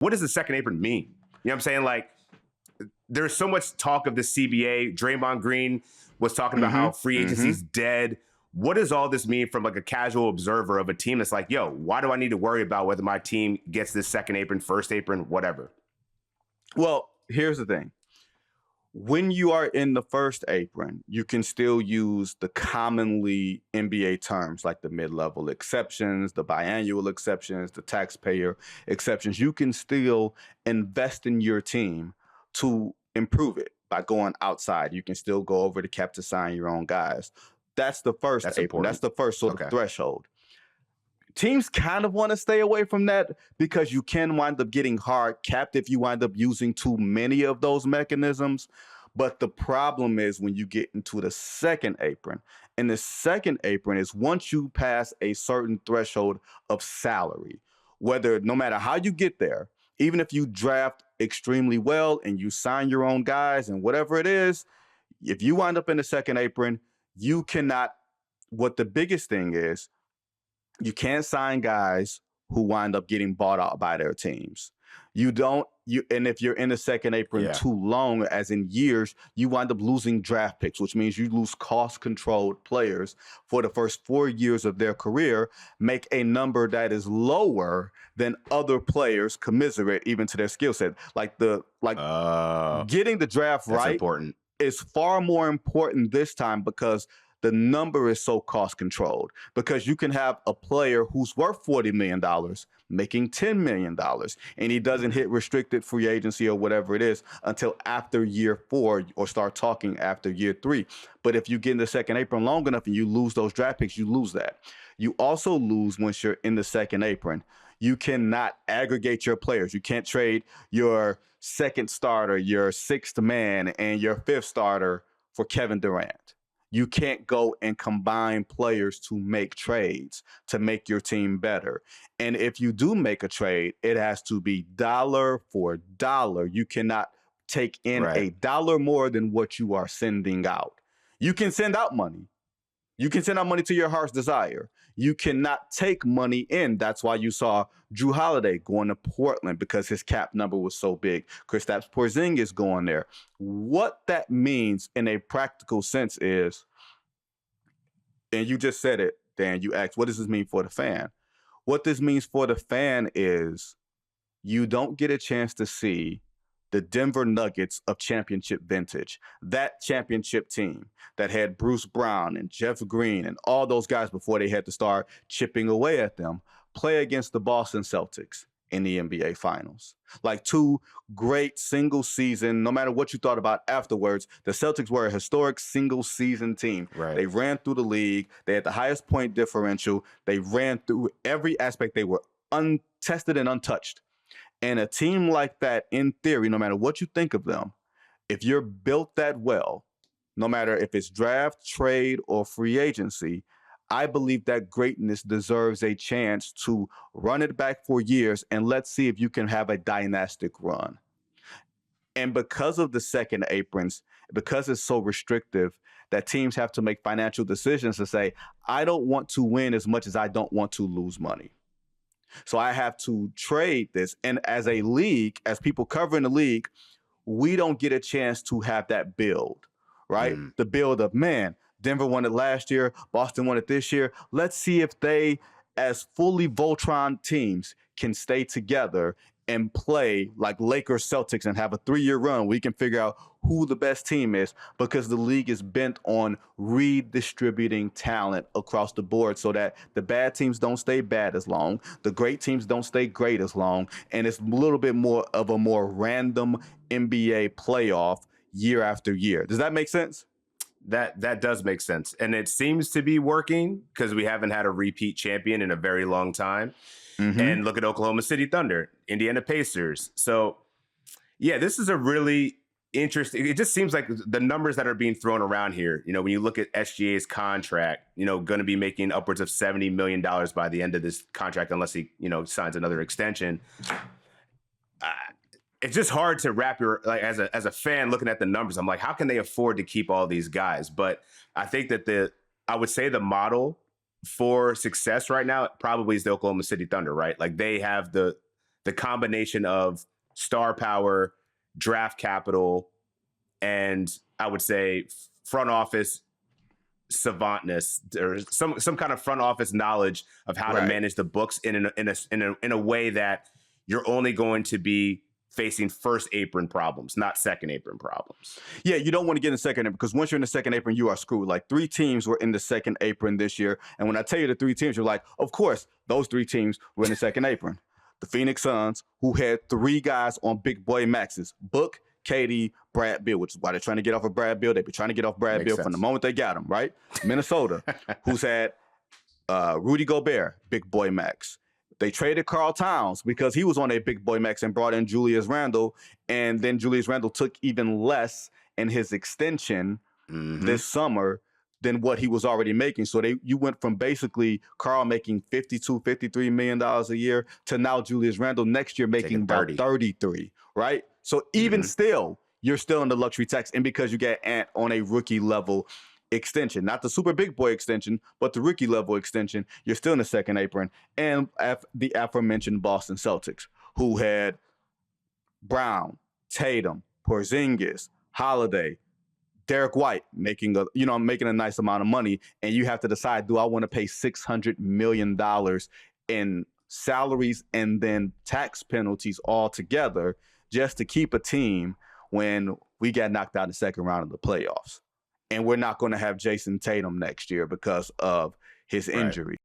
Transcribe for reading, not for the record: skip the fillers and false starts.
what does the second apron mean? You know what I'm saying? Like, there's so much talk of the CBA. Draymond Green was talking about how free agency's dead. What does all this mean from like a casual observer of a team that's like, yo, why do I need to worry about whether my team gets this second apron, first apron, whatever? Well, here's the thing. When you are in the first apron, you can still use the commonly NBA terms like the mid-level exceptions, the biannual exceptions, the taxpayer exceptions. You can still invest in your team to improve it by going outside. You can still go over the cap to sign your own guys. That's the first apron. Important. That's the first sort of threshold. Teams kind of want to stay away from that because you can wind up getting hard capped if you wind up using too many of those mechanisms. But the problem is when you get into the second apron, and the second apron is once you pass a certain threshold of salary, whether no matter how you get there, even if you draft extremely well and you sign your own guys and whatever it is, if you wind up in the second apron, you cannot, what the biggest thing is, you can't sign guys who wind up getting bought out by their teams. And if you're in the second apron too long, as in years, you wind up losing draft picks, which means you lose cost-controlled players for the first 4 years of their career, make a number that is lower than other players commiserate even to their skill set. Getting the draft right important. Is far more important this time because the number is so cost controlled, because you can have a player who's worth $40 million making $10 million and he doesn't hit restricted free agency or whatever it is until after year 4 or start talking after year 3. But if you get in the second apron long enough and you lose those draft picks, you lose that. You also lose once you're in the second apron. You cannot aggregate your players. You can't trade your second starter, your sixth man, and your fifth starter for Kevin Durant. You can't go and combine players to make trades to make your team better. And if you do make a trade, it has to be dollar for dollar. You cannot take in a dollar more than what you are sending out. You can send out money. You can send out money to your heart's desire. You cannot take money in. That's why you saw Drew Holiday going to Portland because his cap number was so big. Kristaps Porzingis going there. What that means in a practical sense is, and you just said it, Dan, you asked, what does this mean for the fan? What this means for the fan is you don't get a chance to see the Denver Nuggets of championship vintage, that championship team that had Bruce Brown and Jeff Green and all those guys before they had to start chipping away at them, play against the Boston Celtics in the NBA Finals. Like two great single season, no matter what you thought about afterwards, the Celtics were a historic single season team. Right. They ran through the league. They had the highest point differential. They ran through every aspect. They were untested and untouched. And a team like that, in theory, no matter what you think of them, if you're built that well, no matter if it's draft, trade, or free agency, I believe that greatness deserves a chance to run it back for years and let's see if you can have a dynastic run. And because of the second aprons, because it's so restrictive, that teams have to make financial decisions to say, I don't want to win as much as I don't want to lose money. So I have to trade this. And as a league, as people covering the league, we don't get a chance to have that build, right? The build of, man, Denver won it last year, Boston won it this year. Let's see if they, as fully Voltron teams, can stay together and play like Lakers Celtics and have a 3-year run. We can figure out who the best team is, because the league is bent on redistributing talent across the board so that the bad teams don't stay bad as long, the great teams don't stay great as long, and it's a little bit more of a more random NBA playoff year after year. Does that make sense? That does make sense. And it seems to be working because we haven't had a repeat champion in a very long time. And look at Oklahoma City Thunder, Indiana Pacers. So, yeah, this is a really interesting. It just seems like the numbers that are being thrown around here, you know, when you look at SGA's contract, you know, going to be making upwards of $70 million by the end of this contract, unless he, you know, signs another extension. It's just hard to wrap your, like, as a fan looking at the numbers, I'm like, how can they afford to keep all these guys? But I think that I would say the model for success right now probably is the Oklahoma City Thunder, right? Like, they have the the combination of star power, draft capital, and I would say front office savantness, or some kind of front office knowledge of how to manage the books in a way that you're only going to be facing first apron problems, not second apron problems. Yeah, you don't want to get in the second apron, because once you're in the second apron, you are screwed. Like 3 teams were in the second apron this year. And when I tell you the 3 teams, you're like, of course, those 3 teams were in the second apron. The Phoenix Suns, who had 3 guys on big boy maxes, Book, KD, Brad Beal, which is why they're trying to get off of Brad Beal. They've been trying to get off Brad Beal from the moment they got him, right? Minnesota, who's had Rudy Gobert, big boy max. They traded Karl Towns because he was on a big boy max and brought in Julius Randle. And then Julius Randle took even less in his extension this summer than what he was already making. So you went from basically Karl making $52, $53 million a year to now Julius Randle next year making about 33, right? So even still, you're still in the luxury tax. And because you get Ant on a rookie level extension, not the super big boy extension, but the rookie level extension, you're still in the second apron. And the aforementioned Boston Celtics, who had Brown, Tatum, Porzingis, Holiday, Derek White making a nice amount of money, and you have to decide, do I want to pay $600 million in salaries and then tax penalties all together just to keep a team when we got knocked out in the second round of the playoffs? And we're not going to have Jason Tatum next year because of his injury.